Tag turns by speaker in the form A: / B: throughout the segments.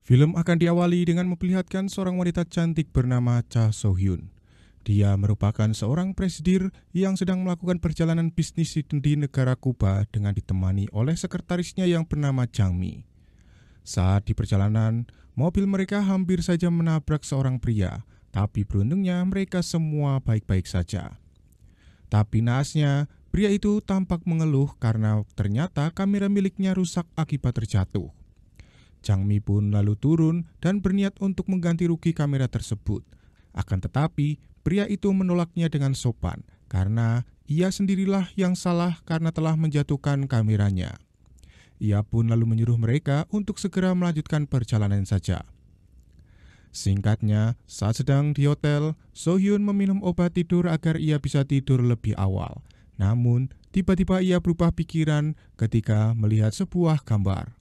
A: Film akan diawali dengan memperlihatkan seorang wanita cantik bernama Cha So-hyun. Dia merupakan seorang presidir yang sedang melakukan perjalanan bisnis di negara Kuba dengan ditemani oleh sekretarisnya yang bernama Jang Mi. Saat di perjalanan, mobil mereka hampir saja menabrak seorang pria, tapi beruntungnya mereka semua baik-baik saja. Tapi naasnya, pria itu tampak mengeluh karena ternyata kamera miliknya rusak akibat terjatuh. Jang Mi pun lalu turun dan berniat untuk mengganti rugi kamera tersebut. Akan tetapi, pria itu menolaknya dengan sopan karena ia sendirilah yang salah karena telah menjatuhkan kameranya. Ia pun lalu menyuruh mereka untuk segera melanjutkan perjalanan saja. Singkatnya, saat sedang di hotel, So-hyun meminum obat tidur agar ia bisa tidur lebih awal. Namun, tiba-tiba ia berubah pikiran ketika melihat sebuah gambar.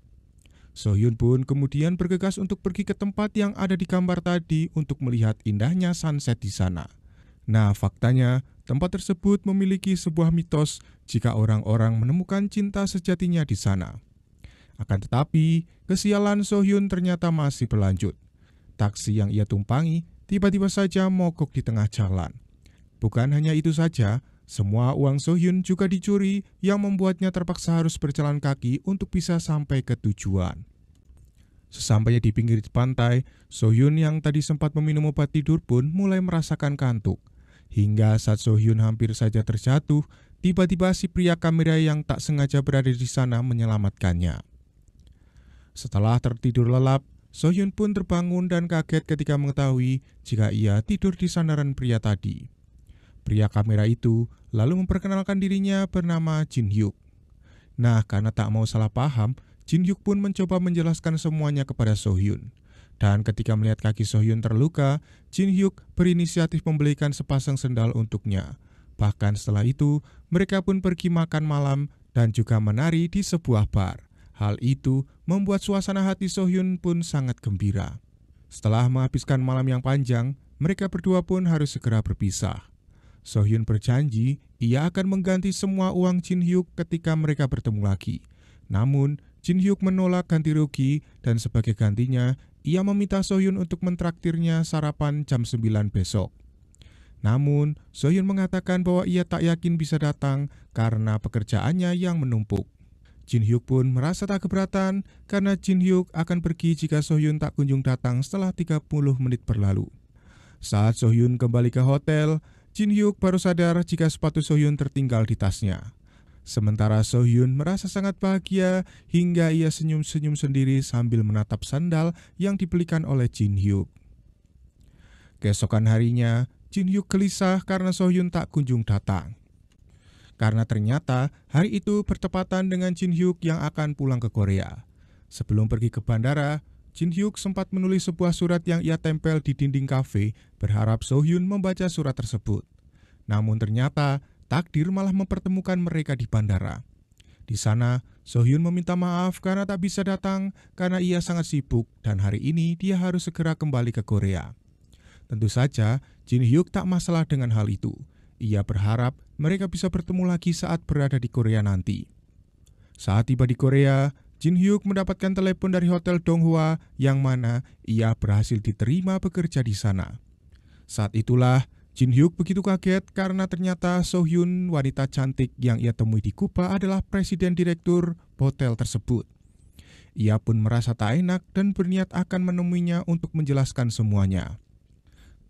A: So-hyun pun kemudian bergegas untuk pergi ke tempat yang ada di gambar tadi untuk melihat indahnya sunset di sana. Nah, faktanya, tempat tersebut memiliki sebuah mitos jika orang-orang menemukan cinta sejatinya di sana. Akan tetapi, kesialan So-hyun ternyata masih berlanjut. Taksi yang ia tumpangi tiba-tiba saja mogok di tengah jalan. Bukan hanya itu saja, semua uang So-hyun juga dicuri yang membuatnya terpaksa harus berjalan kaki untuk bisa sampai ke tujuan. Sesampainya di pinggir pantai, So-hyun yang tadi sempat meminum obat tidur pun mulai merasakan kantuk. Hingga saat So-hyun hampir saja terjatuh, tiba-tiba si pria kamera yang tak sengaja berada di sana menyelamatkannya. Setelah tertidur lelap, So-hyun pun terbangun dan kaget ketika mengetahui jika ia tidur di sandaran pria tadi. Pria kamera itu lalu memperkenalkan dirinya bernama Jin-hyuk. Nah, karena tak mau salah paham, Jin-hyuk pun mencoba menjelaskan semuanya kepada So-hyun. Dan ketika melihat kaki So-hyun terluka, Jin-hyuk berinisiatif membelikan sepasang sendal untuknya. Bahkan setelah itu, mereka pun pergi makan malam dan juga menari di sebuah bar. Hal itu membuat suasana hati So-hyun pun sangat gembira. Setelah menghabiskan malam yang panjang, mereka berdua pun harus segera berpisah. So-hyun berjanji ia akan mengganti semua uang Jin-hyuk ketika mereka bertemu lagi. Namun, Jin-hyuk menolak ganti rugi dan sebagai gantinya, ia meminta So-hyun untuk mentraktirnya sarapan jam 9 besok. Namun, So-hyun mengatakan bahwa ia tak yakin bisa datang karena pekerjaannya yang menumpuk. Jin-hyuk pun merasa tak keberatan karena Jin-hyuk akan pergi jika So-hyun tak kunjung datang setelah 30 menit berlalu. Saat So-hyun kembali ke hotel, Jin-hyuk baru sadar jika sepatu So-hyun tertinggal di tasnya. Sementara So-hyun merasa sangat bahagia hingga ia senyum-senyum sendiri sambil menatap sandal yang dibelikan oleh Jin-hyuk. Keesokan harinya, Jin-hyuk gelisah karena So-hyun tak kunjung datang. Karena ternyata hari itu bertepatan dengan Jin-hyuk yang akan pulang ke Korea. Sebelum pergi ke bandara, Jin-hyuk sempat menulis sebuah surat yang ia tempel di dinding kafe, berharap So-hyun membaca surat tersebut. Namun ternyata takdir malah mempertemukan mereka di bandara. Di sana, So-hyun meminta maaf karena tak bisa datang karena ia sangat sibuk dan hari ini dia harus segera kembali ke Korea. Tentu saja, Jin-hyuk tak masalah dengan hal itu. Ia berharap mereka bisa bertemu lagi saat berada di Korea nanti. Saat tiba di Korea, Jin-hyuk mendapatkan telepon dari Hotel Donghua yang mana ia berhasil diterima bekerja di sana. Saat itulah, Jin-hyuk begitu kaget karena ternyata So-hyun, wanita cantik yang ia temui di Kuba adalah presiden direktur hotel tersebut. Ia pun merasa tak enak dan berniat akan menemuinya untuk menjelaskan semuanya.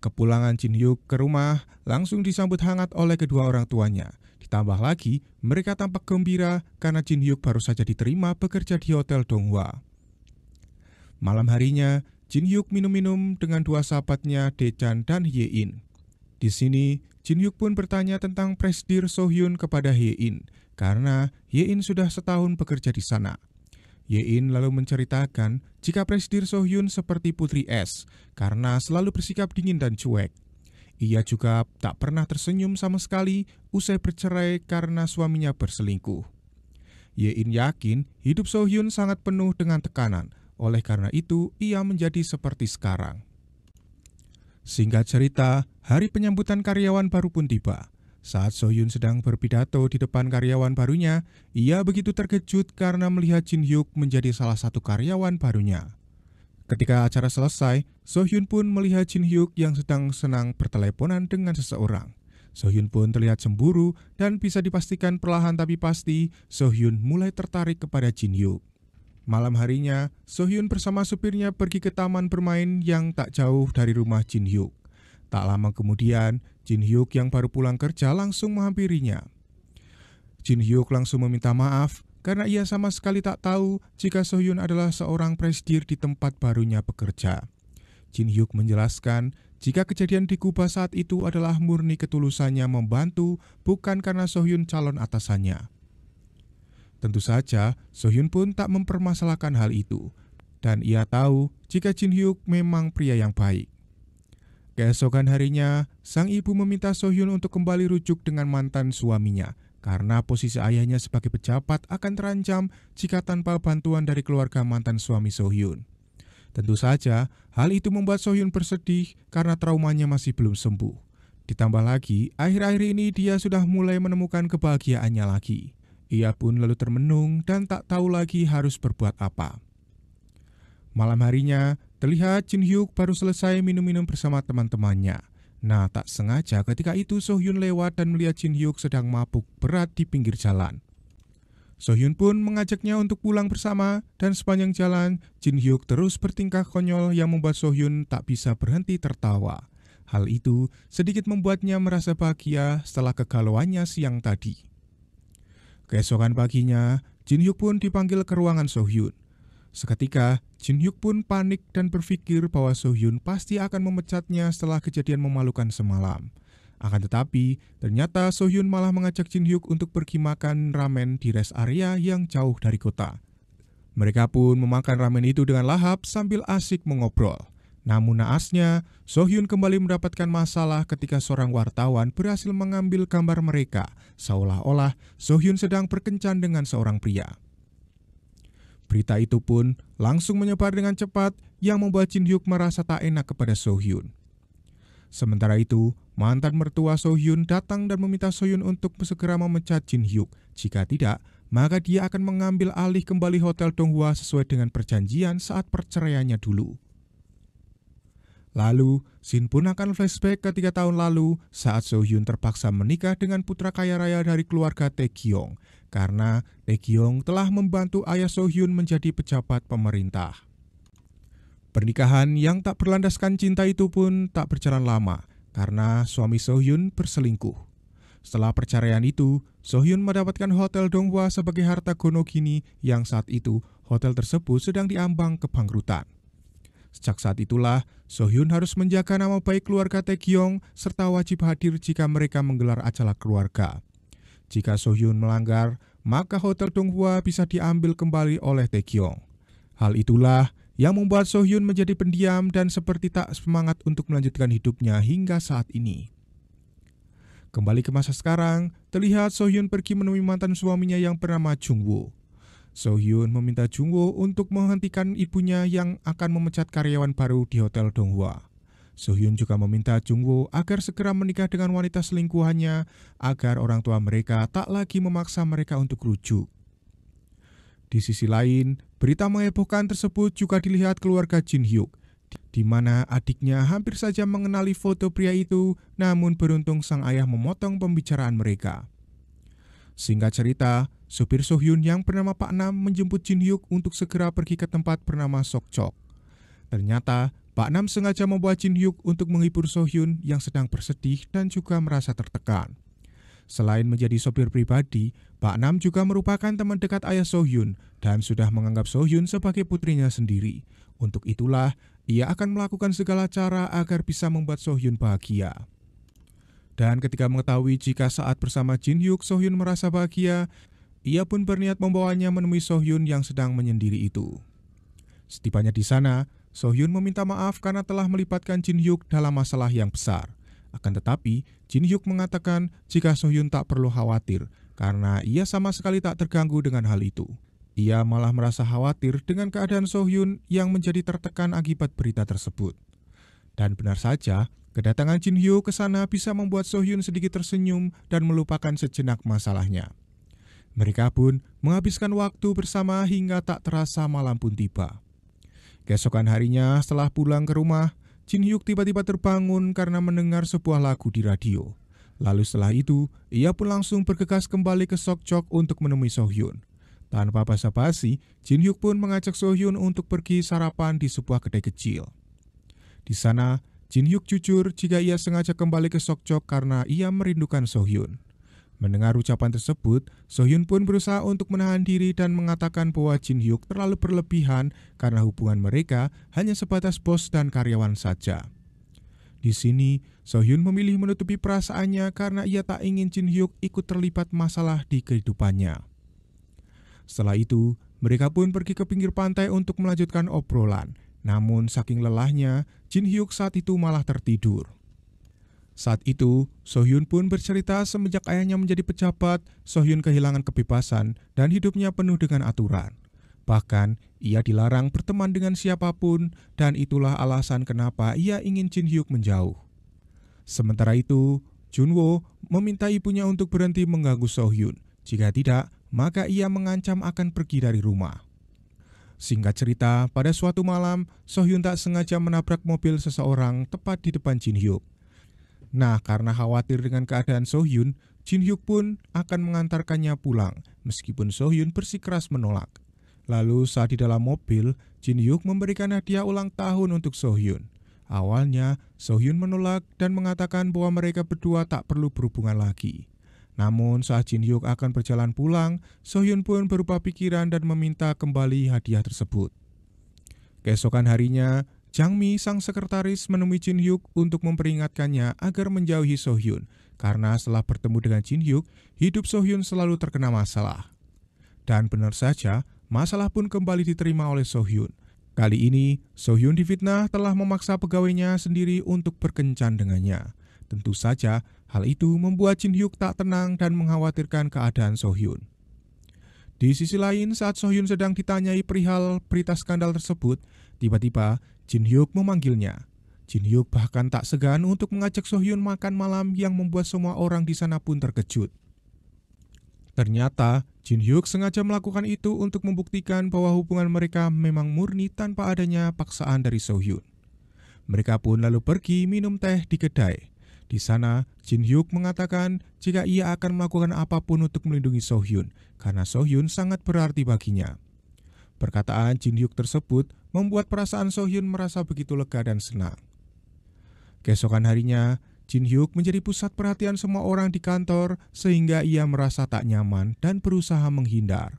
A: Kepulangan Jin-hyuk ke rumah langsung disambut hangat oleh kedua orang tuanya. Ditambah lagi, mereka tampak gembira karena Jin-hyuk baru saja diterima bekerja di Hotel Donghua. Malam harinya, Jin-hyuk minum-minum dengan dua sahabatnya, Dae-chan dan Hye-in. Di sini, Jin-hyuk pun bertanya tentang presidir So-hyun kepada Hye-in, karena Hye-in sudah setahun bekerja di sana. Hye-in lalu menceritakan jika presidir So-hyun seperti putri es, karena selalu bersikap dingin dan cuek. Ia juga tak pernah tersenyum sama sekali usai bercerai karena suaminya berselingkuh. Hye-in yakin hidup So-hyun sangat penuh dengan tekanan, oleh karena itu ia menjadi seperti sekarang. Singkat cerita, hari penyambutan karyawan baru pun tiba. Saat So-hyun sedang berpidato di depan karyawan barunya, ia begitu terkejut karena melihat Jin-hyuk menjadi salah satu karyawan barunya. Ketika acara selesai, So-hyun pun melihat Jin Hyuk yang sedang senang berteleponan dengan seseorang. So-hyun pun terlihat cemburu dan bisa dipastikan perlahan tapi pasti So-hyun mulai tertarik kepada Jin Hyuk. Malam harinya, So-hyun bersama supirnya pergi ke taman bermain yang tak jauh dari rumah Jin Hyuk. Tak lama kemudian, Jin Hyuk yang baru pulang kerja langsung menghampirinya. Jin Hyuk langsung meminta maaf karena ia sama sekali tak tahu jika So-hyun adalah seorang presidir di tempat barunya bekerja. Jin Hyuk menjelaskan jika kejadian di Kuba saat itu adalah murni ketulusannya membantu, bukan karena So-hyun calon atasannya. Tentu saja, So-hyun pun tak mempermasalahkan hal itu, dan ia tahu jika Jin Hyuk memang pria yang baik. Keesokan harinya, sang ibu meminta So-hyun untuk kembali rujuk dengan mantan suaminya, karena posisi ayahnya sebagai pejabat akan terancam jika tanpa bantuan dari keluarga mantan suami So-hyun. Tentu saja, hal itu membuat So-hyun bersedih karena traumanya masih belum sembuh. Ditambah lagi, akhir-akhir ini dia sudah mulai menemukan kebahagiaannya lagi. Ia pun lalu termenung dan tak tahu lagi harus berbuat apa. Malam harinya, terlihat Jin Hyuk baru selesai minum-minum bersama teman-temannya. Nah, tak sengaja ketika itu So-hyun lewat dan melihat Jin Hyuk sedang mabuk berat di pinggir jalan. So-hyun pun mengajaknya untuk pulang bersama dan sepanjang jalan Jin Hyuk terus bertingkah konyol yang membuat So-hyun tak bisa berhenti tertawa. Hal itu sedikit membuatnya merasa bahagia setelah kegalauannya siang tadi. Keesokan paginya, Jin Hyuk pun dipanggil ke ruangan So-hyun. Seketika, Jin Hyuk pun panik dan berpikir bahwa So-hyun pasti akan memecatnya setelah kejadian memalukan semalam. Akan tetapi, ternyata So-hyun malah mengajak Jin Hyuk untuk pergi makan ramen di rest area yang jauh dari kota. Mereka pun memakan ramen itu dengan lahap sambil asik mengobrol. Namun naasnya, So-hyun kembali mendapatkan masalah ketika seorang wartawan berhasil mengambil gambar mereka, seolah-olah So-hyun sedang berkencan dengan seorang pria. Berita itu pun langsung menyebar dengan cepat yang membuat Jin Hyuk merasa tak enak kepada So-hyun. Sementara itu, mantan mertua So-hyun datang dan meminta So-hyun untuk segera memecat Jin Hyuk. Jika tidak, maka dia akan mengambil alih kembali Hotel Donghua sesuai dengan perjanjian saat perceraiannya dulu. Lalu, Shin pun akan flashback ke 3 tahun lalu saat So-hyun terpaksa menikah dengan putra kaya raya dari keluarga Tae-kyung karena Tae-kyung telah membantu ayah So-hyun menjadi pejabat pemerintah. Pernikahan yang tak berlandaskan cinta itu pun tak berjalan lama karena suami So-hyun berselingkuh. Setelah perceraian itu, So-hyun mendapatkan Hotel Donghua sebagai harta gono gini yang saat itu hotel tersebut sedang diambang kebangkrutan. Sejak saat itulah, So-hyun harus menjaga nama baik keluarga Tae-kyung serta wajib hadir jika mereka menggelar acara keluarga. Jika So-hyun melanggar, maka Hotel Donghua bisa diambil kembali oleh Tae-kyung. Hal itulah yang membuat So-hyun menjadi pendiam dan seperti tak semangat untuk melanjutkan hidupnya hingga saat ini. Kembali ke masa sekarang, terlihat So-hyun pergi menemui mantan suaminya yang bernama Jung-woo. So-hyun meminta Jung-woo untuk menghentikan ibunya yang akan memecat karyawan baru di Hotel Donghua. So-hyun juga meminta Jung-woo agar segera menikah dengan wanita selingkuhannya agar orang tua mereka tak lagi memaksa mereka untuk rujuk. Di sisi lain, berita menghebohkan tersebut juga dilihat keluarga Jin Hyuk, di mana adiknya hampir saja mengenali foto pria itu, namun beruntung sang ayah memotong pembicaraan mereka. Singkat cerita, supir So-hyun yang bernama Pak Nam menjemput Jin Hyuk untuk segera pergi ke tempat bernama Sokchok. Ternyata, Pak Nam sengaja membawa Jin Hyuk untuk menghibur So-hyun yang sedang bersedih dan juga merasa tertekan. Selain menjadi sopir pribadi, Pak Nam juga merupakan teman dekat ayah So-hyun dan sudah menganggap So-hyun sebagai putrinya sendiri. Untuk itulah, ia akan melakukan segala cara agar bisa membuat So-hyun bahagia. Dan ketika mengetahui jika saat bersama Jin Hyuk So-hyun merasa bahagia, ia pun berniat membawanya menemui So-hyun yang sedang menyendiri itu. Setibanya di sana, So-hyun meminta maaf karena telah melibatkan Jin Hyuk dalam masalah yang besar. Akan tetapi, Jin Hyuk mengatakan jika So-hyun tak perlu khawatir karena ia sama sekali tak terganggu dengan hal itu. Ia malah merasa khawatir dengan keadaan So-hyun yang menjadi tertekan akibat berita tersebut. Dan benar saja, kedatangan Jin Hyuk ke sana bisa membuat So-hyun sedikit tersenyum dan melupakan sejenak masalahnya. Mereka pun menghabiskan waktu bersama hingga tak terasa malam pun tiba. Keesokan harinya setelah pulang ke rumah, Jin Hyuk tiba-tiba terbangun karena mendengar sebuah lagu di radio. Lalu setelah itu, ia pun langsung bergegas kembali ke Sokchok untuk menemui Sohyun. Tanpa basa-basi, Jin Hyuk pun mengajak Sohyun untuk pergi sarapan di sebuah kedai kecil. Di sana, Jin Hyuk jujur jika ia sengaja kembali ke Sokchok karena ia merindukan Sohyun. Mendengar ucapan tersebut, Sohyun pun berusaha untuk menahan diri dan mengatakan bahwa Jin Hyuk terlalu berlebihan karena hubungan mereka hanya sebatas bos dan karyawan saja. Di sini, Sohyun memilih menutupi perasaannya karena ia tak ingin Jin Hyuk ikut terlibat masalah di kehidupannya. Setelah itu, mereka pun pergi ke pinggir pantai untuk melanjutkan obrolan. Namun saking lelahnya, Jin Hyuk saat itu malah tertidur. Saat itu, Sohyun pun bercerita semenjak ayahnya menjadi pejabat, Sohyun kehilangan kebebasan dan hidupnya penuh dengan aturan. Bahkan, ia dilarang berteman dengan siapapun dan itulah alasan kenapa ia ingin Jin Hyuk menjauh. Sementara itu, Junwo meminta ibunya untuk berhenti mengganggu Sohyun. Jika tidak, maka ia mengancam akan pergi dari rumah. Singkat cerita, pada suatu malam, Sohyun tak sengaja menabrak mobil seseorang tepat di depan Jin Hyuk. Nah, karena khawatir dengan keadaan Sohyun, Jin Hyuk pun akan mengantarkannya pulang, meskipun Sohyun bersikeras menolak. Lalu saat di dalam mobil, Jin Hyuk memberikan hadiah ulang tahun untuk Sohyun. Awalnya, Sohyun menolak dan mengatakan bahwa mereka berdua tak perlu berhubungan lagi. Namun saat Jin Hyuk akan berjalan pulang, Sohyun pun berubah pikiran dan meminta kembali hadiah tersebut. Keesokan harinya, Jang Mi, sang sekretaris, menemui Jin Hyuk untuk memperingatkannya agar menjauhi Sohyun, karena setelah bertemu dengan Jin Hyuk, hidup Sohyun selalu terkena masalah. Dan benar saja, masalah pun kembali diterima oleh Sohyun. Kali ini, Sohyun difitnah telah memaksa pegawainya sendiri untuk berkencan dengannya. Tentu saja, hal itu membuat Jin Hyuk tak tenang dan mengkhawatirkan keadaan Sohyun. Di sisi lain, saat Sohyun sedang ditanyai perihal berita skandal tersebut, tiba-tiba Jin Hyuk memanggilnya. Jin Hyuk bahkan tak segan untuk mengajak Sohyun makan malam yang membuat semua orang di sana pun terkejut. Ternyata, Jin Hyuk sengaja melakukan itu untuk membuktikan bahwa hubungan mereka memang murni tanpa adanya paksaan dari Sohyun. Mereka pun lalu pergi minum teh di kedai. Di sana, Jin Hyuk mengatakan jika ia akan melakukan apapun untuk melindungi Sohyun, karena Sohyun sangat berarti baginya. Perkataan Jin Hyuk tersebut membuat perasaan Sohyun merasa begitu lega dan senang. Keesokan harinya, Jin Hyuk menjadi pusat perhatian semua orang di kantor sehingga ia merasa tak nyaman dan berusaha menghindar.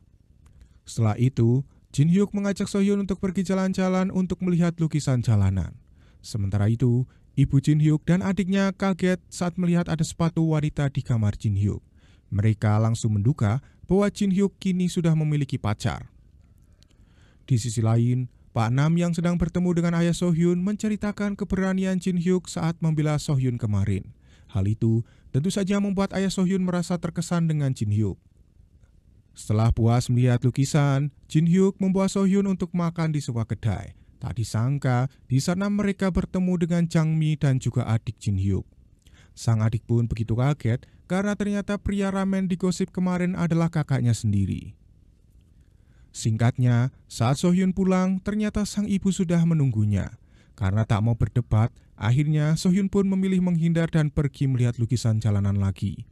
A: Setelah itu, Jin Hyuk mengajak Sohyun untuk pergi jalan-jalan untuk melihat lukisan jalanan. Sementara itu, ibu Jin Hyuk dan adiknya kaget saat melihat ada sepatu wanita di kamar Jin Hyuk. Mereka langsung menduga bahwa Jin Hyuk kini sudah memiliki pacar. Di sisi lain, Pak Nam yang sedang bertemu dengan ayah Sohyun menceritakan keberanian Jin Hyuk saat membela Sohyun kemarin. Hal itu tentu saja membuat ayah Sohyun merasa terkesan dengan Jin Hyuk. Setelah puas melihat lukisan, Jin Hyuk membawa Sohyun untuk makan di sebuah kedai. Tak disangka, di sana mereka bertemu dengan Jang Mi dan juga adik Jin Hyuk. Sang adik pun begitu kaget karena ternyata pria ramen di gosip kemarin adalah kakaknya sendiri. Singkatnya, saat Sohyun pulang, ternyata sang ibu sudah menunggunya. Karena tak mau berdebat, akhirnya Sohyun pun memilih menghindar dan pergi melihat lukisan jalanan lagi.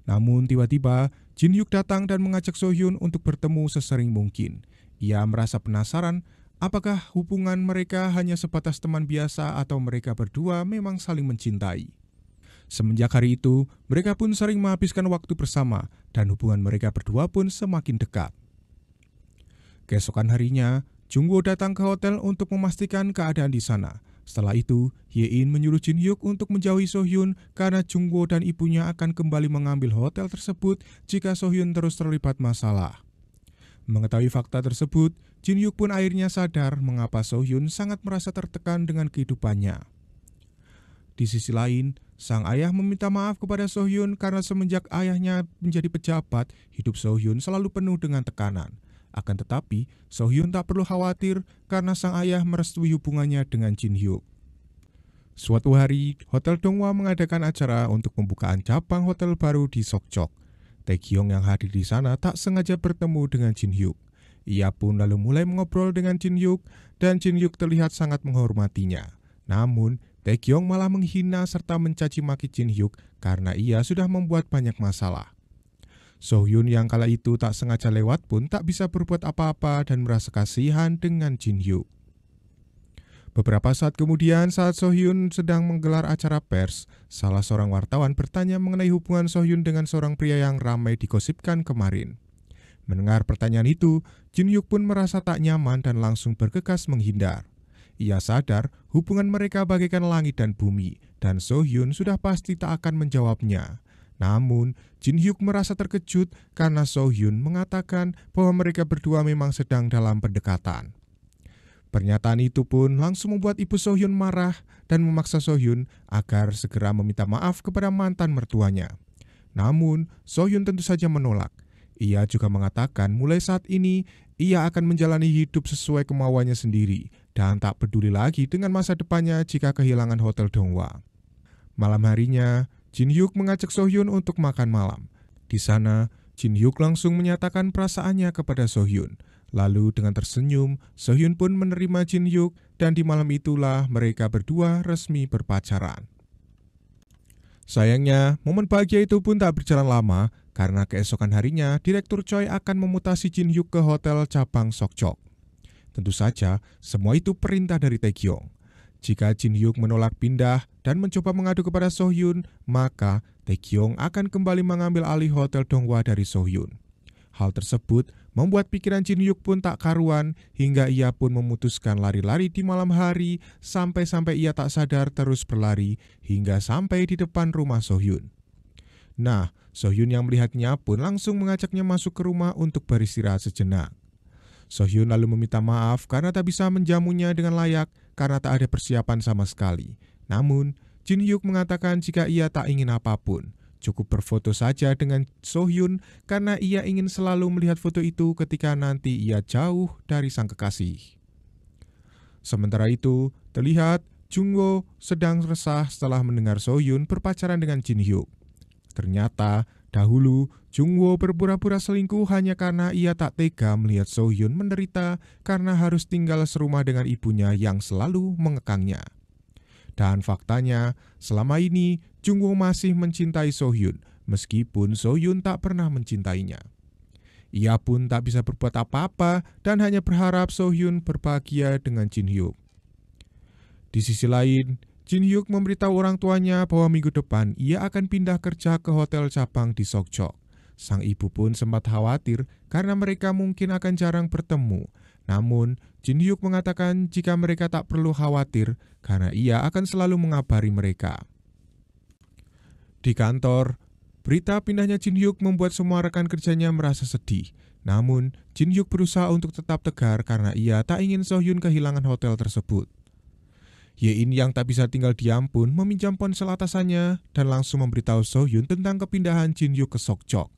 A: Namun tiba-tiba, Jin Hyuk datang dan mengajak Sohyun untuk bertemu sesering mungkin. Ia merasa penasaran apakah hubungan mereka hanya sebatas teman biasa atau mereka berdua memang saling mencintai. Semenjak hari itu, mereka pun sering menghabiskan waktu bersama dan hubungan mereka berdua pun semakin dekat. Keesokan harinya, Jungwoo datang ke hotel untuk memastikan keadaan di sana. Setelah itu, Hye-in menyuruh Jin Hyuk untuk menjauhi Sohyun karena Jungwoo dan ibunya akan kembali mengambil hotel tersebut jika Sohyun terus terlibat masalah. Mengetahui fakta tersebut, Jin Hyuk pun akhirnya sadar mengapa Sohyun sangat merasa tertekan dengan kehidupannya. Di sisi lain, sang ayah meminta maaf kepada Sohyun karena semenjak ayahnya menjadi pejabat, hidup Sohyun selalu penuh dengan tekanan. Akan tetapi, Sohyun tak perlu khawatir karena sang ayah merestui hubungannya dengan Jin Hyuk. Suatu hari, Hotel Donghwa mengadakan acara untuk pembukaan cabang hotel baru di Sokchok. Taekyong yang hadir di sana tak sengaja bertemu dengan Jin Hyuk. Ia pun lalu mulai mengobrol dengan Jin Hyuk dan Jin Hyuk terlihat sangat menghormatinya. Namun, Taecyeong malah menghina serta mencaci maki Jin Hyuk karena ia sudah membuat banyak masalah. Sohyun yang kala itu tak sengaja lewat pun tak bisa berbuat apa-apa dan merasa kasihan dengan Jin Hyuk. Beberapa saat kemudian saat Sohyun sedang menggelar acara pers, salah seorang wartawan bertanya mengenai hubungan Sohyun dengan seorang pria yang ramai digosipkan kemarin. Mendengar pertanyaan itu, Jin Hyuk pun merasa tak nyaman dan langsung bergegas menghindar. Ia sadar hubungan mereka bagaikan langit dan bumi dan Sohyun sudah pasti tak akan menjawabnya. Namun, Jin Hyuk merasa terkejut karena Sohyun mengatakan bahwa mereka berdua memang sedang dalam pendekatan. Pernyataan itu pun langsung membuat ibu Sohyun marah dan memaksa Sohyun agar segera meminta maaf kepada mantan mertuanya. Namun, Sohyun tentu saja menolak. Ia juga mengatakan mulai saat ini ia akan menjalani hidup sesuai kemauannya sendiri dan tak peduli lagi dengan masa depannya jika kehilangan Hotel Donghwa. Malam harinya, Jin Hyuk mengajak Sohyun untuk makan malam. Di sana, Jin Hyuk langsung menyatakan perasaannya kepada Sohyun. Lalu dengan tersenyum, Sohyun pun menerima Jin Hyuk dan di malam itulah mereka berdua resmi berpacaran. Sayangnya, momen bahagia itu pun tak berjalan lama karena keesokan harinya Direktur Choi akan memutasi Jin Hyuk ke hotel cabang Sokchok. Tentu saja, semua itu perintah dari Taecyeong. Jika Jin Hyuk menolak pindah dan mencoba mengadu kepada Sohyun, maka Taecyeong akan kembali mengambil alih Hotel Donghwa dari Sohyun. Hal tersebut membuat pikiran Jin Hyuk pun tak karuan hingga ia pun memutuskan lari-lari di malam hari sampai-sampai ia tak sadar terus berlari hingga sampai di depan rumah Sohyun. Nah, Sohyun yang melihatnya pun langsung mengajaknya masuk ke rumah untuk beristirahat sejenak. Sohyun lalu meminta maaf karena tak bisa menjamunya dengan layak karena tak ada persiapan sama sekali. Namun, Jin Hyuk mengatakan jika ia tak ingin apapun. Cukup berfoto saja dengan Sohyun karena ia ingin selalu melihat foto itu ketika nanti ia jauh dari sang kekasih. Sementara itu, terlihat Jungwoo sedang resah setelah mendengar Sohyun berpacaran dengan Jin Hyuk. Ternyata, dahulu Jungwoo berpura-pura selingkuh hanya karena ia tak tega melihat Sohyun menderita karena harus tinggal serumah dengan ibunya yang selalu mengekangnya. Dan faktanya, selama ini Jungwoo masih mencintai Sohyun, meskipun Sohyun tak pernah mencintainya. Ia pun tak bisa berbuat apa-apa dan hanya berharap Sohyun berbahagia dengan Jin Hyuk. Di sisi lain, Jin Hyuk memberitahu orang tuanya bahwa minggu depan ia akan pindah kerja ke hotel cabang di Sokchok. Sang ibu pun sempat khawatir karena mereka mungkin akan jarang bertemu. Namun, Jin Hyuk mengatakan jika mereka tak perlu khawatir karena ia akan selalu mengabari mereka. Di kantor, berita pindahnya Jin Hyuk membuat semua rekan kerjanya merasa sedih. Namun, Jin Hyuk berusaha untuk tetap tegar karena ia tak ingin Sohyun kehilangan hotel tersebut. Ye-in yang tak bisa tinggal diam pun meminjam ponsel atasannya dan langsung memberitahu Sohyun tentang kepindahan Jin Hyuk ke Sokchok.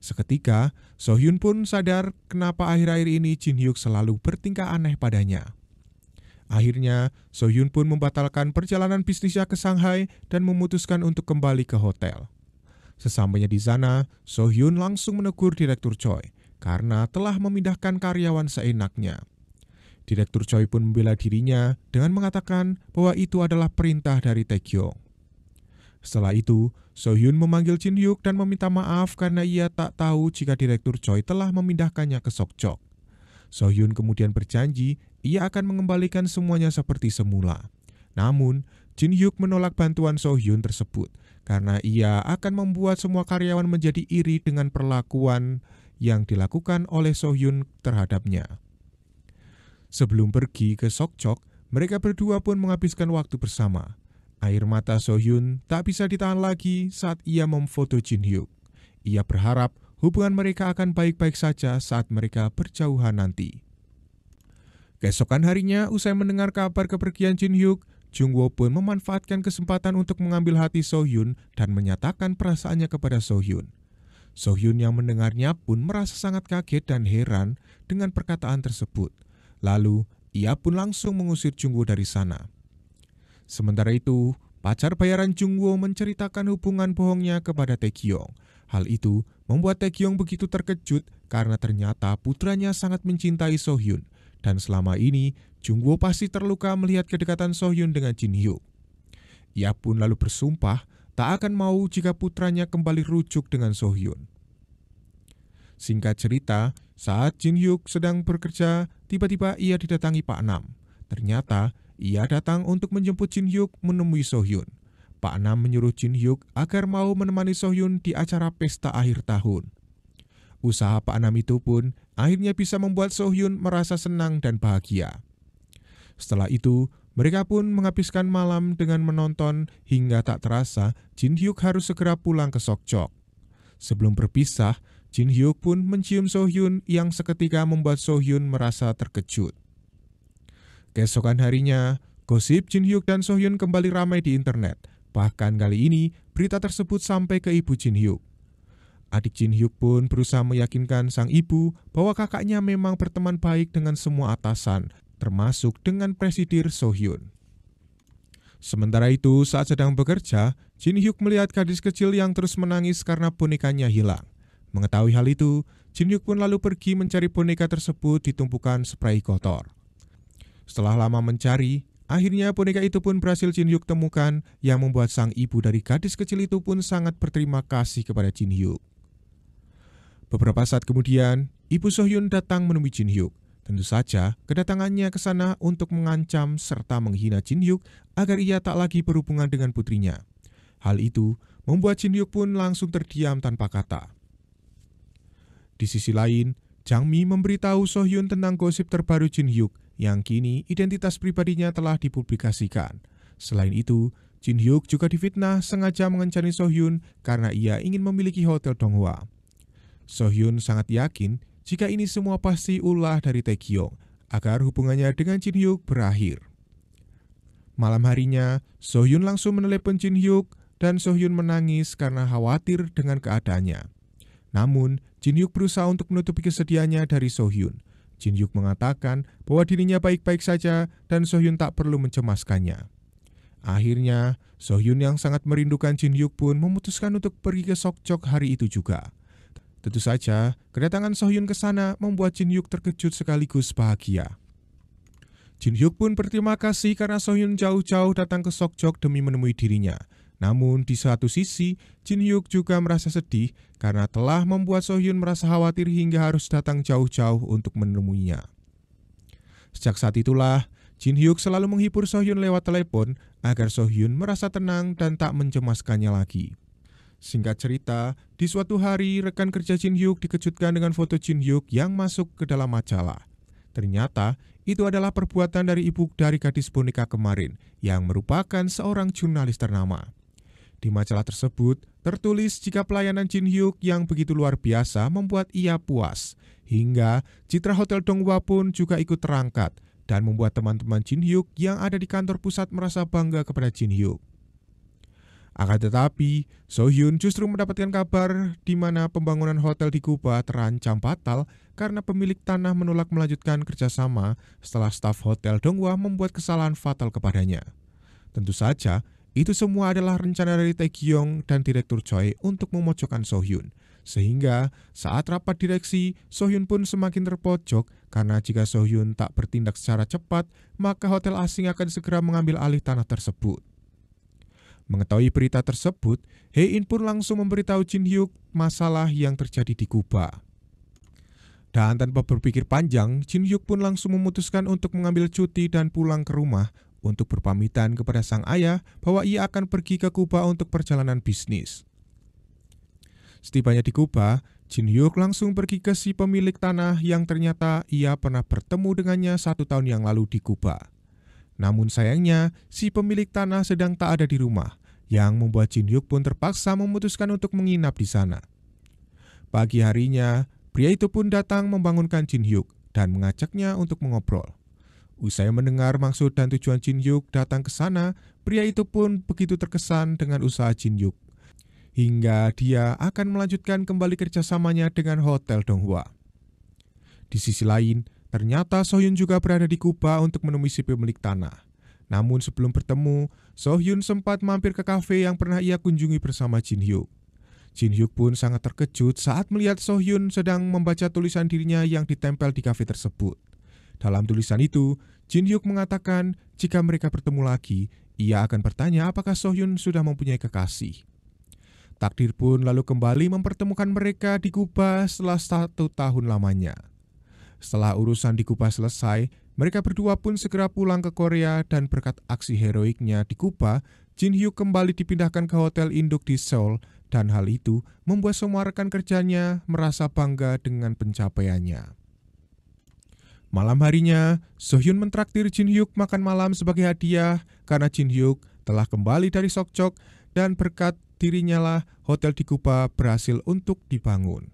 A: Seketika, Sohyun pun sadar kenapa akhir-akhir ini Jin Hyuk selalu bertingkah aneh padanya. Akhirnya, Sohyun pun membatalkan perjalanan bisnisnya ke Shanghai dan memutuskan untuk kembali ke hotel. Sesampainya di sana, Sohyun langsung menegur Direktur Choi karena telah memindahkan karyawan seenaknya. Direktur Choi pun membela dirinya dengan mengatakan bahwa itu adalah perintah dari Taecyeong. Setelah itu, Sohyun memanggil Jin Hyuk dan meminta maaf karena ia tak tahu jika Direktur Choi telah memindahkannya ke Sokchok. Sohyun kemudian berjanji ia akan mengembalikan semuanya seperti semula. Namun, Jin Hyuk menolak bantuan Sohyun tersebut karena ia akan membuat semua karyawan menjadi iri dengan perlakuan yang dilakukan oleh Sohyun terhadapnya. Sebelum pergi ke Sokchok, mereka berdua pun menghabiskan waktu bersama. Air mata Sohyun tak bisa ditahan lagi saat ia memfoto Jin Hyuk. Ia berharap hubungan mereka akan baik-baik saja saat mereka berjauhan nanti. Keesokan harinya, usai mendengar kabar kepergian Jin Hyuk, Jungwoo pun memanfaatkan kesempatan untuk mengambil hati Sohyun dan menyatakan perasaannya kepada Sohyun. Sohyun yang mendengarnya pun merasa sangat kaget dan heran dengan perkataan tersebut. Lalu, ia pun langsung mengusir Jungwoo dari sana. Sementara itu, pacar bayaran Jungwoo menceritakan hubungan bohongnya kepada Taecyeong. Hal itu membuat Taecyeong begitu terkejut karena ternyata putranya sangat mencintai So-hyun. Dan selama ini, Jung-woo pasti terluka melihat kedekatan So-hyun dengan Jin-hyuk. Ia pun lalu bersumpah tak akan mau jika putranya kembali rujuk dengan So-hyun. Singkat cerita, saat Jin-hyuk sedang bekerja, tiba-tiba ia didatangi Pak Nam. Ternyata, ia datang untuk menjemput Jin-hyuk menemui So-hyun. Pak Nam menyuruh Jin-hyuk agar mau menemani So-hyun di acara pesta akhir tahun. Usaha Pak Nam itu pun akhirnya bisa membuat So-hyun merasa senang dan bahagia. Setelah itu, mereka pun menghabiskan malam dengan menonton hingga tak terasa Jin-hyuk harus segera pulang ke Sokjok. Sebelum berpisah, Jin-hyuk pun mencium So-hyun yang seketika membuat So-hyun merasa terkejut. Keesokan harinya, gosip Jin-hyuk dan So-hyun kembali ramai di internet. Bahkan kali ini, berita tersebut sampai ke ibu Jin-hyuk. Adik Jin-hyuk pun berusaha meyakinkan sang ibu bahwa kakaknya memang berteman baik dengan semua atasan, termasuk dengan presidir So-hyun. Sementara itu, saat sedang bekerja, Jin-hyuk melihat gadis kecil yang terus menangis karena bonekanya hilang. Mengetahui hal itu, Jin-hyuk pun lalu pergi mencari boneka tersebut di tumpukan spray kotor. Setelah lama mencari, akhirnya boneka itu pun berhasil Jin-hyuk temukan, yang membuat sang ibu dari gadis kecil itu pun sangat berterima kasih kepada Jin-hyuk. Beberapa saat kemudian, ibu So-hyun datang menemui Jin-hyuk. Tentu saja, kedatangannya ke sana untuk mengancam serta menghina Jin-hyuk agar ia tak lagi berhubungan dengan putrinya. Hal itu membuat Jin-hyuk pun langsung terdiam tanpa kata. Di sisi lain, Jang-mi memberitahu So-hyun tentang gosip terbaru Jin-hyuk yang kini identitas pribadinya telah dipublikasikan. Selain itu, Jin-hyuk juga difitnah sengaja mengencani So-hyun karena ia ingin memiliki hotel Donghwa. So-hyun sangat yakin jika ini semua pasti ulah dari Tae-kyung agar hubungannya dengan Jin-hyuk berakhir. Malam harinya, So-hyun langsung menelepon Jin-hyuk dan So-hyun menangis karena khawatir dengan keadaannya. Namun, Jin-hyuk berusaha untuk menutupi kesedihannya dari So-hyun. Jin-hyuk mengatakan bahwa dirinya baik-baik saja dan So-hyun tak perlu mencemaskannya. Akhirnya, So-hyun yang sangat merindukan Jin-hyuk pun memutuskan untuk pergi ke Sokjok hari itu juga. Tentu saja, kedatangan So-hyun ke sana membuat Jin-hyuk terkejut sekaligus bahagia. Jin-hyuk pun berterima kasih karena So-hyun jauh-jauh datang ke Sokjok demi menemui dirinya. Namun di satu sisi, Jin-hyuk juga merasa sedih karena telah membuat So-hyun merasa khawatir hingga harus datang jauh-jauh untuk menemuinya. Sejak saat itulah, Jin-hyuk selalu menghibur So-hyun lewat telepon agar So-hyun merasa tenang dan tak mencemaskannya lagi. Singkat cerita, di suatu hari rekan kerja Jin-hyuk dikejutkan dengan foto Jin-hyuk yang masuk ke dalam majalah. Ternyata, itu adalah perbuatan dari ibu dari gadis boneka kemarin yang merupakan seorang jurnalis ternama. Di majalah tersebut, tertulis jika pelayanan Jin-hyuk yang begitu luar biasa membuat ia puas, hingga citra Hotel Donghwa pun juga ikut terangkat dan membuat teman-teman Jin-hyuk yang ada di kantor pusat merasa bangga kepada Jin-hyuk. Akan tetapi, So-hyun justru mendapatkan kabar di mana pembangunan hotel di Kuba terancam batal karena pemilik tanah menolak melanjutkan kerjasama setelah staf Hotel Donghwa membuat kesalahan fatal kepadanya. Tentu saja, itu semua adalah rencana dari Tae-kyung dan Direktur Choi untuk memojokkan So-hyun. Sehingga saat rapat direksi, So-hyun pun semakin terpojok karena jika So-hyun tak bertindak secara cepat, maka hotel asing akan segera mengambil alih tanah tersebut. Mengetahui berita tersebut, Hae-in pun langsung memberitahu Jin-hyuk masalah yang terjadi di Kuba. Dan tanpa berpikir panjang, Jin-hyuk pun langsung memutuskan untuk mengambil cuti dan pulang ke rumah untuk berpamitan kepada sang ayah bahwa ia akan pergi ke Kuba untuk perjalanan bisnis. Setibanya di Kuba, Jin-hyuk langsung pergi ke si pemilik tanah yang ternyata ia pernah bertemu dengannya 1 tahun yang lalu di Kuba. Namun sayangnya, si pemilik tanah sedang tak ada di rumah, yang membuat Jin-hyuk pun terpaksa memutuskan untuk menginap di sana. Pagi harinya, pria itu pun datang membangunkan Jin-hyuk dan mengajaknya untuk mengobrol. Usai mendengar maksud dan tujuan Jin-hyuk datang ke sana, pria itu pun begitu terkesan dengan usaha Jin-hyuk, hingga dia akan melanjutkan kembali kerjasamanya dengan Hotel Donghwa. Di sisi lain, ternyata So-hyun juga berada di Kuba untuk menemui si pemilik tanah. Namun sebelum bertemu, So-hyun sempat mampir ke kafe yang pernah ia kunjungi bersama Jin-hyuk. Jin Hyuk pun sangat terkejut saat melihat So-hyun sedang membaca tulisan dirinya yang ditempel di kafe tersebut. Dalam tulisan itu, Jin Hyuk mengatakan jika mereka bertemu lagi, ia akan bertanya apakah So-hyun sudah mempunyai kekasih. Takdir pun lalu kembali mempertemukan mereka di Kuba setelah 1 tahun lamanya. Setelah urusan di Kuba selesai, mereka berdua pun segera pulang ke Korea dan berkat aksi heroiknya di Kuba, Jin Hyuk kembali dipindahkan ke hotel induk di Seoul dan hal itu membuat semua rekan kerjanya merasa bangga dengan pencapaiannya. Malam harinya, So-hyun mentraktir Jin Hyuk makan malam sebagai hadiah karena Jin Hyuk telah kembali dari Sokchok dan berkat dirinya lah hotel di Kuba berhasil untuk dibangun.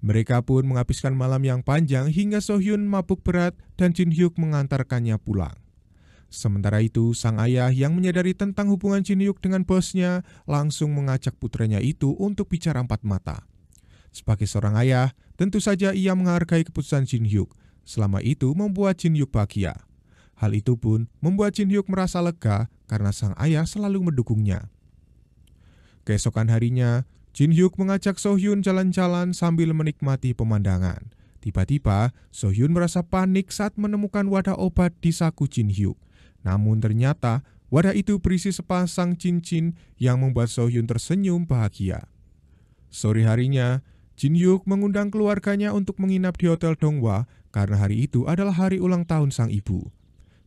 A: Mereka pun menghabiskan malam yang panjang hingga So-hyun mabuk berat dan Jin Hyuk mengantarkannya pulang. Sementara itu, sang ayah yang menyadari tentang hubungan Jin Hyuk dengan bosnya langsung mengajak putranya itu untuk bicara empat mata. Sebagai seorang ayah, tentu saja ia menghargai keputusan Jin Hyuk. Selama itu membuat Jin Hyuk bahagia. Hal itu pun membuat Jin Hyuk merasa lega karena sang ayah selalu mendukungnya. Keesokan harinya, Jin Hyuk mengajak So-hyun jalan-jalan sambil menikmati pemandangan. Tiba-tiba, So-hyun merasa panik saat menemukan wadah obat di saku Jin Hyuk. Namun ternyata wadah itu berisi sepasang cincin yang membuat So-hyun tersenyum bahagia. Sore harinya, Jin Hyuk mengundang keluarganya untuk menginap di Hotel Donghwa karena hari itu adalah hari ulang tahun sang ibu.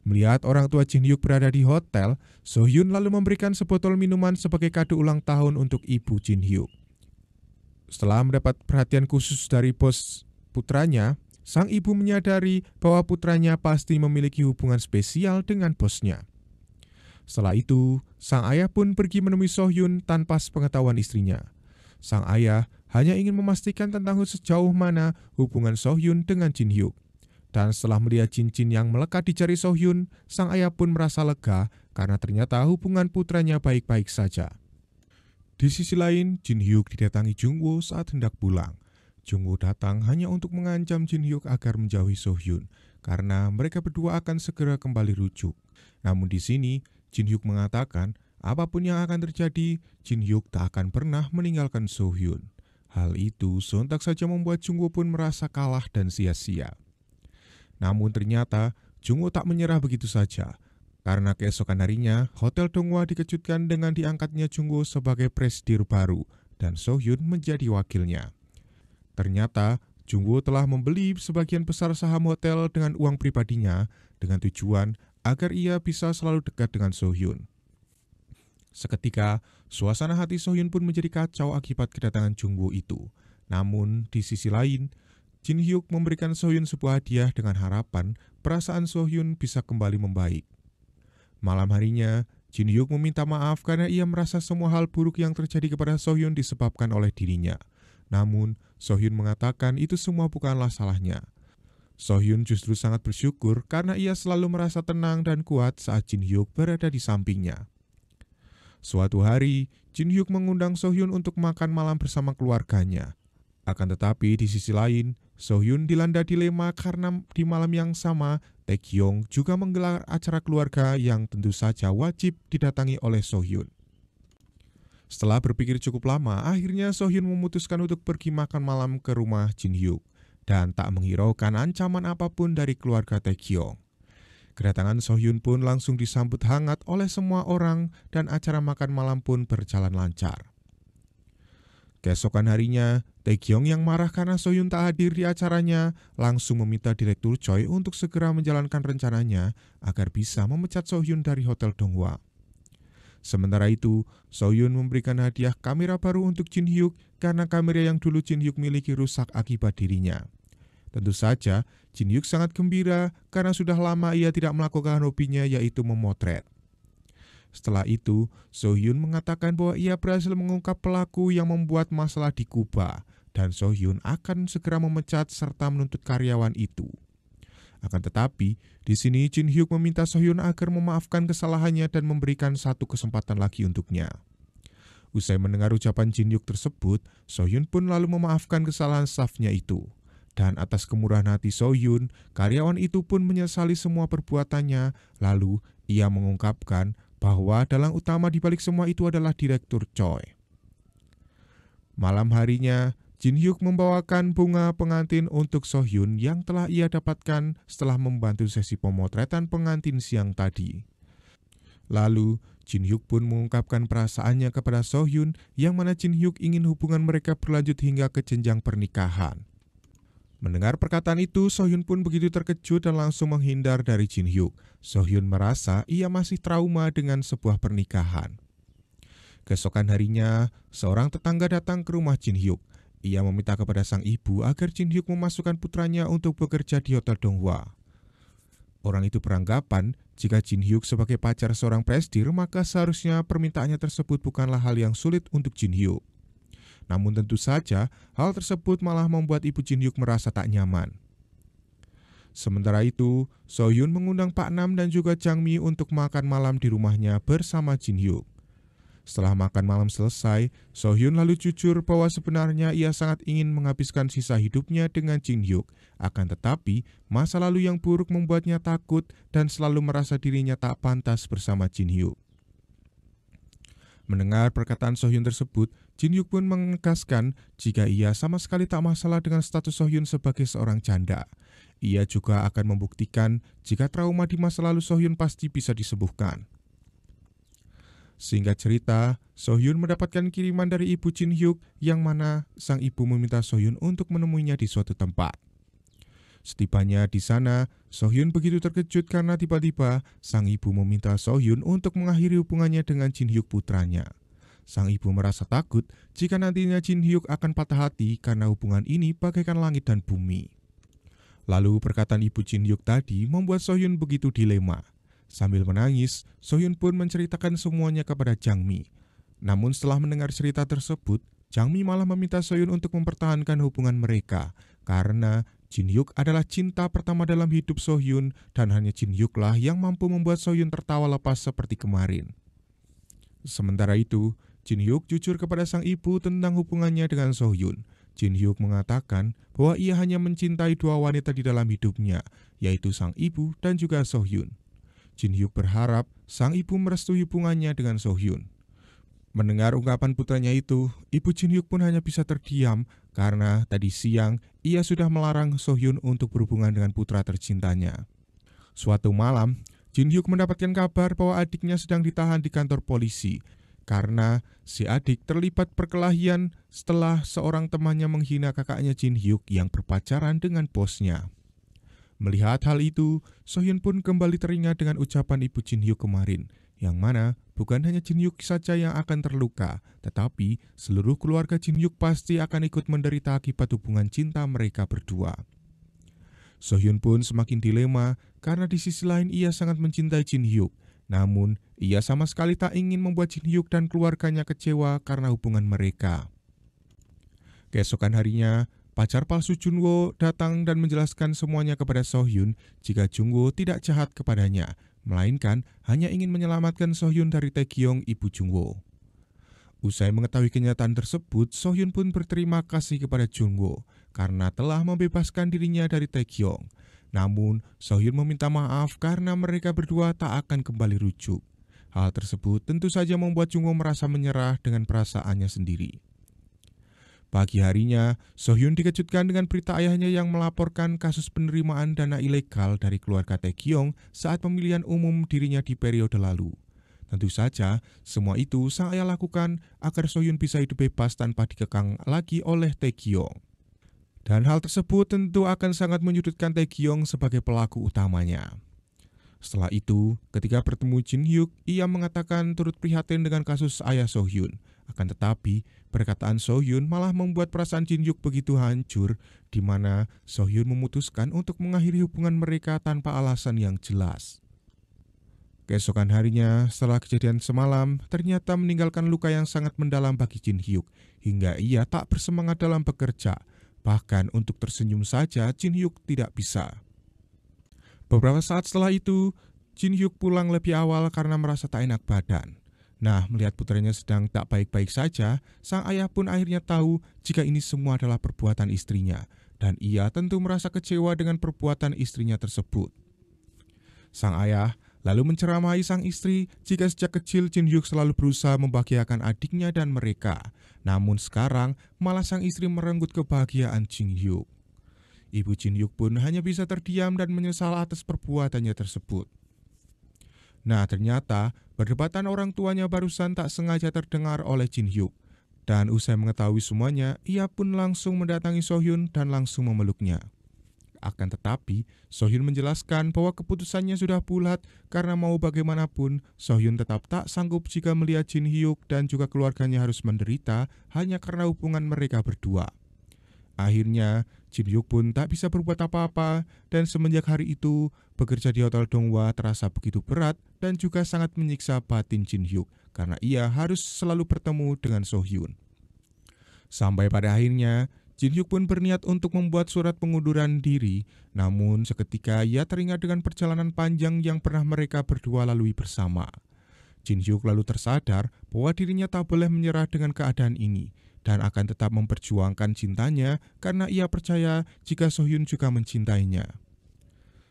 A: Melihat orang tua Jin Hyuk berada di hotel, So-hyun lalu memberikan sebotol minuman sebagai kado ulang tahun untuk ibu Jin Hyuk. Setelah mendapat perhatian khusus dari bos putranya, sang ibu menyadari bahwa putranya pasti memiliki hubungan spesial dengan bosnya. Setelah itu, sang ayah pun pergi menemui So-hyun tanpa sepengetahuan istrinya. Sang ayah hanya ingin memastikan tentang sejauh mana hubungan So-hyun dengan Jin Hyuk. Dan setelah melihat cincin yang melekat di jari So-hyun, sang ayah pun merasa lega karena ternyata hubungan putranya baik-baik saja. Di sisi lain, Jin Hyuk didatangi Jungwoo saat hendak pulang. Jungwoo datang hanya untuk mengancam Jin Hyuk agar menjauhi So-hyun karena mereka berdua akan segera kembali rujuk. Namun di sini, Jin Hyuk mengatakan apapun yang akan terjadi, Jin Hyuk tak akan pernah meninggalkan So-hyun. Hal itu sontak saja membuat Jungwoo pun merasa kalah dan sia-sia. Namun ternyata Jungwoo tak menyerah begitu saja. Karena keesokan harinya, Hotel Donghwa dikejutkan dengan diangkatnya Jungwoo sebagai presidir baru dan So-hyun menjadi wakilnya. Ternyata, Jungwoo telah membeli sebagian besar saham hotel dengan uang pribadinya dengan tujuan agar ia bisa selalu dekat dengan So-hyun. Seketika, suasana hati So-hyun pun menjadi kacau akibat kedatangan Jungwoo itu. Namun, di sisi lain, Jin Hyuk memberikan So-hyun sebuah hadiah dengan harapan perasaan So-hyun bisa kembali membaik. Malam harinya, Jin Hyuk meminta maaf karena ia merasa semua hal buruk yang terjadi kepada So-hyun disebabkan oleh dirinya. Namun, So-hyun mengatakan itu semua bukanlah salahnya. So-hyun justru sangat bersyukur karena ia selalu merasa tenang dan kuat saat Jin Hyuk berada di sampingnya. Suatu hari, Jin Hyuk mengundang So-hyun untuk makan malam bersama keluarganya. Akan tetapi di sisi lain, So-hyun dilanda dilema karena di malam yang sama, Tae-kyung juga menggelar acara keluarga yang tentu saja wajib didatangi oleh So-hyun. Setelah berpikir cukup lama, akhirnya So-hyun memutuskan untuk pergi makan malam ke rumah Jin Hyuk dan tak menghiraukan ancaman apapun dari keluarga Tae-kyung. Kedatangan So-hyun pun langsung disambut hangat oleh semua orang dan acara makan malam pun berjalan lancar. Keesokan harinya, Tae-kyung yang marah karena So-hyun tak hadir di acaranya langsung meminta Direktur Choi untuk segera menjalankan rencananya agar bisa memecat So-hyun dari Hotel Donghwa. Sementara itu, So-hyun memberikan hadiah kamera baru untuk Jin Hyuk karena kamera yang dulu Jin Hyuk miliki rusak akibat dirinya. Tentu saja, Jin Hyuk sangat gembira karena sudah lama ia tidak melakukan hobinya yaitu memotret. Setelah itu, So-hyun mengatakan bahwa ia berhasil mengungkap pelaku yang membuat masalah di Kuba dan So-hyun akan segera memecat serta menuntut karyawan itu. Akan tetapi, di sini Jin Hyuk meminta So-hyun agar memaafkan kesalahannya dan memberikan satu kesempatan lagi untuknya. Usai mendengar ucapan Jin Hyuk tersebut, So-hyun pun lalu memaafkan kesalahan stafnya itu. Dan atas kemurahan hati So-hyun, karyawan itu pun menyesali semua perbuatannya, lalu ia mengungkapkan bahwa dalang utama di balik semua itu adalah Direktur Choi. Malam harinya, Jin Hyuk membawakan bunga pengantin untuk Sohyun yang telah ia dapatkan setelah membantu sesi pemotretan pengantin siang tadi. Lalu, Jin Hyuk pun mengungkapkan perasaannya kepada Sohyun yang mana Jin Hyuk ingin hubungan mereka berlanjut hingga ke jenjang pernikahan. Mendengar perkataan itu, Sohyun pun begitu terkejut dan langsung menghindar dari Jin Hyuk. Sohyun merasa ia masih trauma dengan sebuah pernikahan. Keesokan harinya, seorang tetangga datang ke rumah Jin Hyuk. Ia meminta kepada sang ibu agar Jin Hyuk memasukkan putranya untuk bekerja di Hotel Donghwa. Orang itu beranggapan jika Jin Hyuk sebagai pacar seorang presidir, maka seharusnya permintaannya tersebut bukanlah hal yang sulit untuk Jin Hyuk. Namun tentu saja, hal tersebut malah membuat ibu Jin Hyuk merasa tak nyaman. Sementara itu, Sohyun mengundang Pak Nam dan juga Jang Mi untuk makan malam di rumahnya bersama Jin Hyuk. Setelah makan malam selesai, Sohyun lalu jujur bahwa sebenarnya ia sangat ingin menghabiskan sisa hidupnya dengan Jin Hyuk. Akan tetapi, masa lalu yang buruk membuatnya takut dan selalu merasa dirinya tak pantas bersama Jin Hyuk. Mendengar perkataan Sohyun tersebut, Jin Hyuk pun menegaskan jika ia sama sekali tak masalah dengan status Sohyun sebagai seorang janda. Ia juga akan membuktikan jika trauma di masa lalu Sohyun pasti bisa disembuhkan. Singkat cerita, Sohyun mendapatkan kiriman dari ibu Jin Hyuk yang mana sang ibu meminta Sohyun untuk menemuinya di suatu tempat. Setibanya di sana, Sohyun begitu terkejut karena tiba-tiba sang ibu meminta Sohyun untuk mengakhiri hubungannya dengan Jin Hyuk putranya. Sang ibu merasa takut jika nantinya Jin Hyuk akan patah hati karena hubungan ini bagaikan langit dan bumi. Lalu perkataan ibu Jin Hyuk tadi membuat Sohyun begitu dilema. Sambil menangis, Sohyun pun menceritakan semuanya kepada Jang Mi. Namun setelah mendengar cerita tersebut, Jang Mi malah meminta Sohyun untuk mempertahankan hubungan mereka karena Jin Hyuk adalah cinta pertama dalam hidup Sohyun dan hanya Jin Hyuk lah yang mampu membuat Sohyun tertawa lepas seperti kemarin. Sementara itu, Jin Hyuk jujur kepada sang ibu tentang hubungannya dengan Sohyun. Jin Hyuk mengatakan bahwa ia hanya mencintai dua wanita di dalam hidupnya, yaitu sang ibu dan juga Sohyun. Jin Hyuk berharap sang ibu merestui hubungannya dengan Sohyun. Mendengar ungkapan putranya itu, ibu Jin Hyuk pun hanya bisa terdiam karena tadi siang ia sudah melarang Sohyun untuk berhubungan dengan putra tercintanya. Suatu malam, Jin Hyuk mendapatkan kabar bahwa adiknya sedang ditahan di kantor polisi karena si adik terlibat perkelahian setelah seorang temannya menghina kakaknya Jin Hyuk yang berpacaran dengan bosnya. Melihat hal itu, Sohyun pun kembali teringat dengan ucapan ibu Jin Hyuk kemarin, yang mana bukan hanya Jin Hyuk saja yang akan terluka, tetapi seluruh keluarga Jin Hyuk pasti akan ikut menderita akibat hubungan cinta mereka berdua. Sohyun pun semakin dilema karena di sisi lain ia sangat mencintai Jin Hyuk, namun ia sama sekali tak ingin membuat Jin Hyuk dan keluarganya kecewa karena hubungan mereka. Keesokan harinya, pacar palsu Junwo datang dan menjelaskan semuanya kepada Sohyun jika Jungwoo tidak jahat kepadanya, melainkan hanya ingin menyelamatkan Sohyun dari Taegyeong ibu Jungwoo. Usai mengetahui kenyataan tersebut, Sohyun pun berterima kasih kepada Jungwoo karena telah membebaskan dirinya dari Taegyeong. Namun, Sohyun meminta maaf karena mereka berdua tak akan kembali rujuk. Hal tersebut tentu saja membuat Jungwoo merasa menyerah dengan perasaannya sendiri. Pagi harinya, Sohyun dikejutkan dengan berita ayahnya yang melaporkan kasus penerimaan dana ilegal dari keluarga Taegyeong saat pemilihan umum dirinya di periode lalu. Tentu saja, semua itu sang ayah lakukan agar Sohyun bisa hidup bebas tanpa dikekang lagi oleh Taegyeong. Dan hal tersebut tentu akan sangat menyudutkan Taegyeong sebagai pelaku utamanya. Setelah itu, ketika bertemu Jin Hyuk, ia mengatakan turut prihatin dengan kasus ayah Sohyun. Akan tetapi, perkataan Sohyun malah membuat perasaan Jin Hyuk begitu hancur, di mana Sohyun memutuskan untuk mengakhiri hubungan mereka tanpa alasan yang jelas. Keesokan harinya, setelah kejadian semalam, ternyata meninggalkan luka yang sangat mendalam bagi Jin Hyuk, hingga ia tak bersemangat dalam bekerja. Bahkan untuk tersenyum saja, Jin Hyuk tidak bisa. Beberapa saat setelah itu, Jin Hyuk pulang lebih awal karena merasa tak enak badan. Nah, melihat putranya sedang tak baik-baik saja, sang ayah pun akhirnya tahu jika ini semua adalah perbuatan istrinya, dan ia tentu merasa kecewa dengan perbuatan istrinya tersebut. Sang ayah lalu menceramahi sang istri jika sejak kecil Jin Hyuk selalu berusaha membahagiakan adiknya dan mereka. Namun sekarang malah sang istri merenggut kebahagiaan Jin Hyuk. Ibu Jin Hyuk pun hanya bisa terdiam dan menyesal atas perbuatannya tersebut. Nah, ternyata perdebatan orang tuanya barusan tak sengaja terdengar oleh Jin Hyuk. Dan usai mengetahui semuanya, ia pun langsung mendatangi Sohyun dan langsung memeluknya. Akan tetapi, Sohyun menjelaskan bahwa keputusannya sudah bulat karena mau bagaimanapun, Sohyun tetap tak sanggup jika melihat Jin Hyuk dan juga keluarganya harus menderita hanya karena hubungan mereka berdua. Akhirnya, Jin Hyuk pun tak bisa berbuat apa-apa dan semenjak hari itu, bekerja di Hotel Donghwa terasa begitu berat dan juga sangat menyiksa batin Jin Hyuk karena ia harus selalu bertemu dengan Sohyun. Sampai pada akhirnya, Jin Hyuk pun berniat untuk membuat surat pengunduran diri, namun seketika ia teringat dengan perjalanan panjang yang pernah mereka berdua lalui bersama. Jin Hyuk lalu tersadar bahwa dirinya tak boleh menyerah dengan keadaan ini dan akan tetap memperjuangkan cintanya karena ia percaya jika Sohyun juga mencintainya.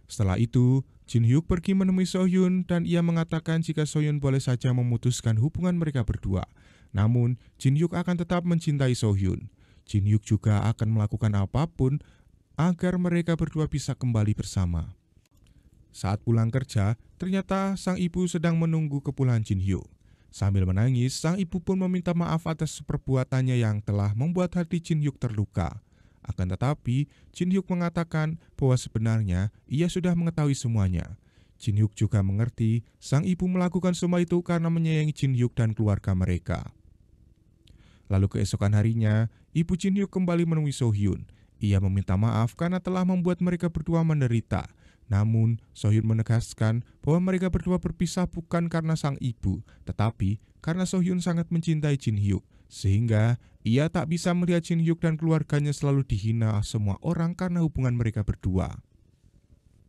A: Setelah itu, Jin Hyuk pergi menemui Sohyun dan ia mengatakan jika Sohyun boleh saja memutuskan hubungan mereka berdua. Namun, Jin Hyuk akan tetap mencintai Sohyun. Jin Hyuk juga akan melakukan apapun agar mereka berdua bisa kembali bersama. Saat pulang kerja, ternyata sang ibu sedang menunggu kepulangan Jin Hyuk. Sambil menangis, sang ibu pun meminta maaf atas perbuatannya yang telah membuat hati Jin Hyuk terluka. Akan tetapi, Jin Hyuk mengatakan bahwa sebenarnya ia sudah mengetahui semuanya. Jin Hyuk juga mengerti sang ibu melakukan semua itu karena menyayangi Jin Hyuk dan keluarga mereka. Lalu keesokan harinya, ibu Jin Hyuk kembali menemui Sohyun. Ia meminta maaf karena telah membuat mereka berdua menderita. Namun, Sohyun menegaskan bahwa mereka berdua berpisah bukan karena sang ibu, tetapi karena Sohyun sangat mencintai Jin Hyuk, sehingga ia tak bisa melihat Jin Hyuk dan keluarganya selalu dihina semua orang karena hubungan mereka berdua.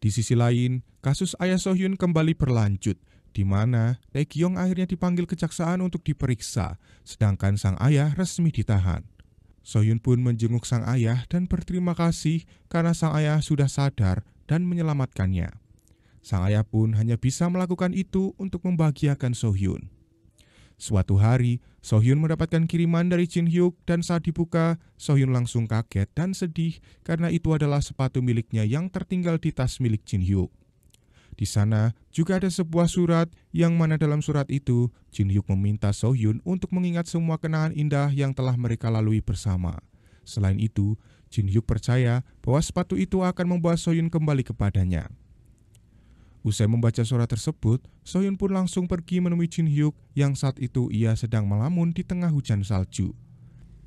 A: Di sisi lain, kasus ayah Sohyun kembali berlanjut, di mana Tae-gyong akhirnya dipanggil kejaksaan untuk diperiksa, sedangkan sang ayah resmi ditahan. Sohyun pun menjenguk sang ayah dan berterima kasih karena sang ayah sudah sadar dan menyelamatkannya. Sang ayah pun hanya bisa melakukan itu untuk membahagiakan Sohyun. Suatu hari, Sohyun mendapatkan kiriman dari Jin Hyuk dan saat dibuka, Sohyun langsung kaget dan sedih karena itu adalah sepatu miliknya yang tertinggal di tas milik Jin Hyuk. Di sana juga ada sebuah surat yang mana dalam surat itu, Jin Hyuk meminta Sohyun untuk mengingat semua kenangan indah yang telah mereka lalui bersama. Selain itu, Jin Hyuk percaya bahwa sepatu itu akan membawa Sohyun kembali kepadanya. Usai membaca surat tersebut, Sohyun pun langsung pergi menemui Jin Hyuk yang saat itu ia sedang melamun di tengah hujan salju.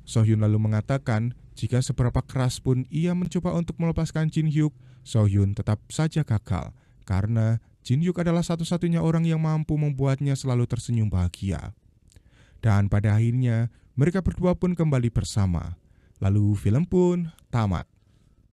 A: Sohyun lalu mengatakan jika seberapa keras pun ia mencoba untuk melepaskan Jin Hyuk, Sohyun tetap saja gagal karena Jin Hyuk adalah satu-satunya orang yang mampu membuatnya selalu tersenyum bahagia. Dan pada akhirnya mereka berdua pun kembali bersama. Lalu film pun tamat.